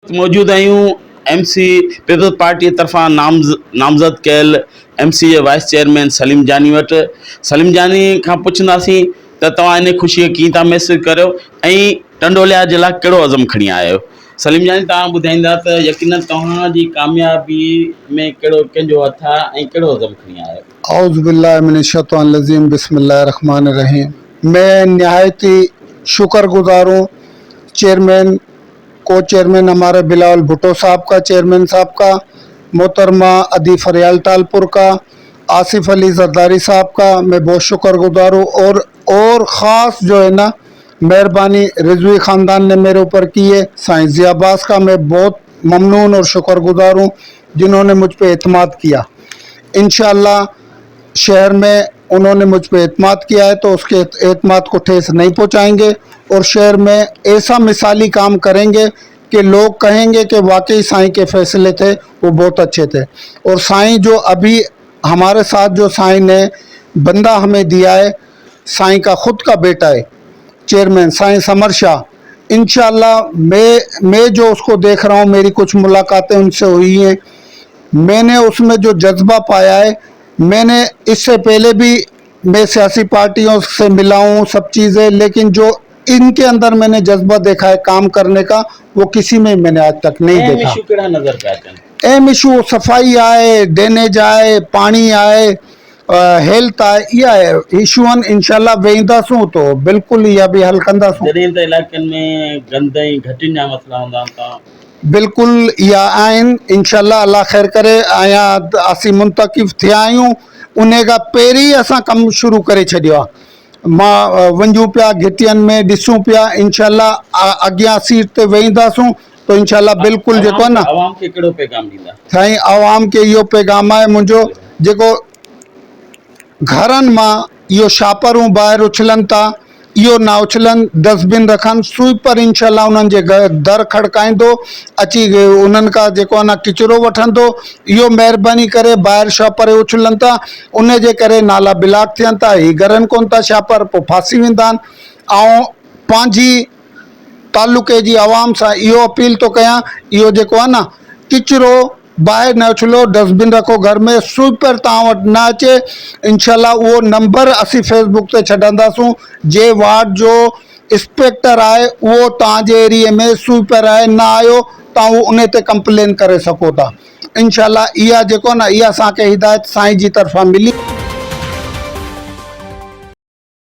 मौजूद आहियूं MC peoples party तरफ़ां नामज़द कयल MC जे वाइस चेयरमैन सलीम जानी वटि। सलीम जानी खां पुछंदासीं त तव्हां इन ख़ुशीअ कीअं था महसूस करियो ऐं टंडोलिया जे लाइ कहिड़ो अज़म खणी आया आहियो। सलीम जानी, तव्हां ॿुधाईंदा त यकीनन तव्हांजी कामयाबी में कहिड़ो कंहिंजो हथु आहे ऐं कहिड़ो अज़म खणी आया आहियो। औज़ु बिल्लाहि मिनश शैतानिर रजीम, बिस्मिल्लाहिर रहमानिर रहीम। मैं नहायत ही शुक्रगुजार हूँ चेयरमैन को चेयरमैन हमारे बिलावल भुट्टो साहब का, चेयरमैन साहब का, मोहतरमा अदी फरियाल टालपुर का, आसिफ अली जरदारी साहब का मैं बहुत शुक्रगुजार हूँ। और ख़ास जो है ना मेहरबानी रिजवी ख़ानदान ने मेरे ऊपर की है, साईं ज़िया अब्बास का मैं बहुत ममनून और शुक्रगुजार हूँ जिन्होंने मुझ पर एतमाद किया। इंशाअल्लाह शहर में उन्होंने मुझ पर एतमाद किया है तो उसके एतमाद को ठेस नहीं पहुंचाएंगे और शहर में ऐसा मिसाली काम करेंगे कि लोग कहेंगे कि वाकई साईं के फैसले थे वो बहुत अच्छे थे। और साईं जो अभी हमारे साथ जो साईं ने बंदा हमें दिया है, साईं का खुद का बेटा है चेयरमैन साईं समर शाह। इंशाअल्लाह मैं जो उसको देख रहा हूँ, मेरी कुछ मुलाकातें उनसे हुई हैं, मैंने उसमें जो जज्बा पाया है, मैंने इससे पहले भी मैं सियासी पार्टियों से मिला हूँ सब चीज़ें, लेकिन जो इनके अंदर मैंने जज्बा देखा है काम करने का वो किसी में मैंने आज तक नहीं देखा। नज़र एम इशू सफाई आए, ड्रेनेज आए, पानी आए, हेल्थ आए, इहा इशू आहिनि। इंशाल्लाह वेंदासूं तो बिल्कुलु इहा बि हल कंदासूं। जॾहिं त इलाइक़नि में गंद ऐं घटिन जा मसला हूंदा आहिनि बिल्कुलु इहा आहिनि। इंशाल्लाह अल्लाह ख़ैर करे। आया असीं मुंतकिफ़ थिया आहियूं, उन खां पहिरीं असां कमु शुरू करे छॾियो आहे। मां वञूं पिया घिटियनि में, ॾिसूं पिया। इंशाल्लाह अॻियां सीट ते वेहींदासूं तो इंशाल्लाह बिल्कुलु जेको आहे न आवाम खे कहिड़ो पैगाम ॾींदा? साईं आवाम खे इहो पैगाम आहे मुंहिंजो, जेको घरनि मां इहो छापरूं ॿाहिरि उछलनि था इहो ना उछलनि, डस्टबिन रखनि, स्वीपर इंशाल्लाह उन्हनि जे दर खड़काईंदो, अची उन्हनि खां जेको आहे न किचिरो वठंदो। इहो महिरबानी करे ॿाहिरि छापर उछलनि था, उन जे करे नाला ब्लॉक थियनि था, ही घरनि कोन था छापर, पोइ फासी वेंदा आहिनि। ऐं पंहिंजी तालुके जी आवाम सां इहो अपील थो कयां, इहो जेको आहे न किचिरो ॿाहिरि न उछलो, डस्टबिन रखो घर में, स्वीपर तव्हां वटि न अचे। इंशाल्लाह उहो नंबर असीं फेसबुक ते छॾंदासूं। जे वार्ड जो इंस्पेक्टर आहे उहो तव्हांजे एरिए में स्वीपर आहे न आयो, तव्हां उन ते कंप्लेन करे सघो था। इंशाल्लाह इहा जेको आहे न इहा असांखे हिदायत साईं जी तरफ़ां मिली।